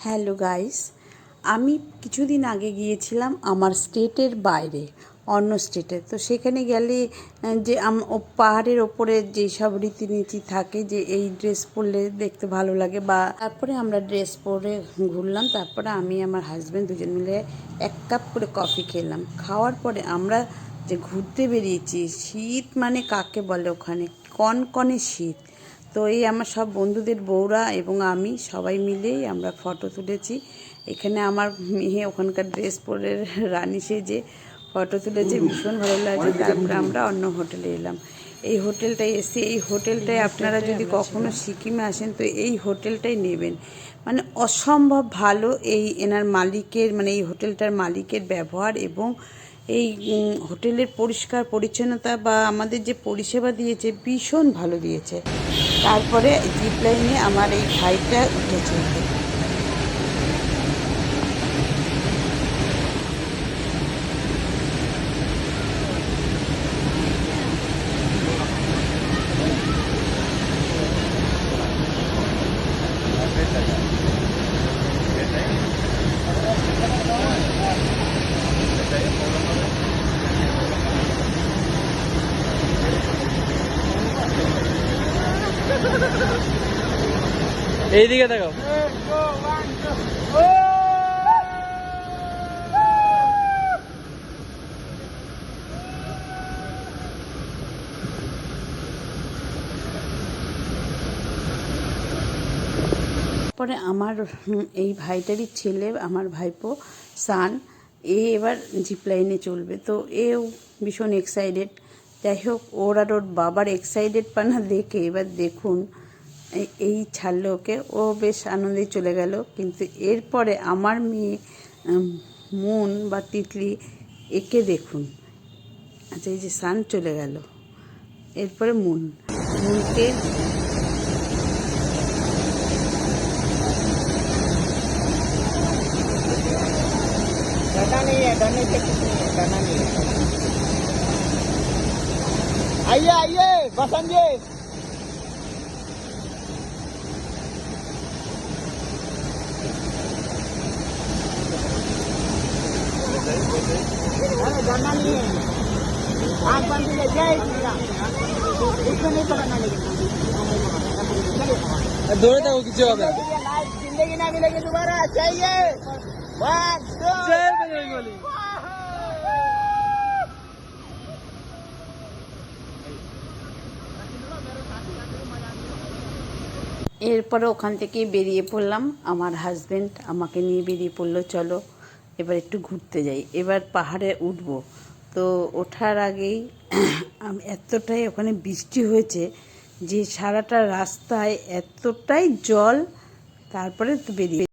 Hello guys, আমি কিছুদিন আগে গিয়েছিলাম আমার স্টেটের বাইরে, অন্য স্টেটে। তো সেখানে গেলে যে পাহাড়ের ওপরে যেসব রীতিনীতি থাকে, যে এই ড্রেস পরলে দেখতে ভালো লাগে, বা তারপরে আমরা ড্রেস পরে ঘুরলাম। তারপরে আমি আমার হাজব্যান্ড দুজন মিলে 1 কাপ করে কফি খেলাম। খাওয়ার পরে আমরা যে ঘুরতে বেরিয়েছি, শীত মানে কাকে বলে ওখানে, কনকনে শীত। তো এই আমার সব বন্ধুদের বউরা এবং আমি সবাই মিলেই আমরা ফটো তুলেছি। এখানে আমার মেয়ে ওখানকার ড্রেস পরে রানী সেজে ফটো তুলেছে, ভীষণ ভালো লাগছে। তারপরে আমরা অন্য হোটেলে এলাম। এই হোটেলটায় এসে, এই হোটেলটায় আপনারা যদি কখনো সিকিমে আসেন তো এই হোটেলটাই নেবেন। মানে অসম্ভব ভালো এই এনার মালিকের, মানে এই হোটেলটার মালিকের ব্যবহার এবং এই হোটেলের পরিষ্কার পরিচ্ছন্নতা বা আমাদের যে পরিষেবা দিয়েছে ভীষণ ভালো দিয়েছে। তারপরে জিপ লাইনে আমার এই ভাইটা উঠেছে। এইদিকে দেখো। পরে আমার এই ভাইটারই ছেলে, আমার ভাইপো সান, এবার জিপ লাইনে চলবে। তো এও ভীষণ এক্সাইটেড। যাই হোক, ওর আর ওর বাবার এক্সাইটেড পানা দেখে এবার দেখুন এই ছাড়লো ওকে, ও বেশ আনন্দে চলে গেল। কিন্তু এরপরে আমার মেয়ে মন বা তিতলি, একে দেখুন। আচ্ছা, এই যে সান চলে গেল, এরপরে মুনকে डाटा नहीं है, डरने से कुछ नहीं है, डरना नहीं है। आइए आइए बसंत जी। डरना नहीं है, आग बंद कीजिए। जय श्री राम। इसको नहीं पकड़ना, लेकिन দৌড়ে থাকো, কিছু হবে না। जिंदगी ना मिलेगी दोबारा। चाहिए জয় বজরঙ্গবলী। এরপরে ওখান থেকে বেরিয়ে পড়লাম। আমার হাজব্যান্ড আমাকে নিয়ে বেরিয়ে পড়লো, চলো এবার একটু ঘুরতে যাই, এবার পাহাড়ে উঠবো। তো ওঠার আগেই এতটাই ওখানে বৃষ্টি হয়েছে যে সারাটা রাস্তায় এতটাই জল। তারপরে তো বেরিয়ে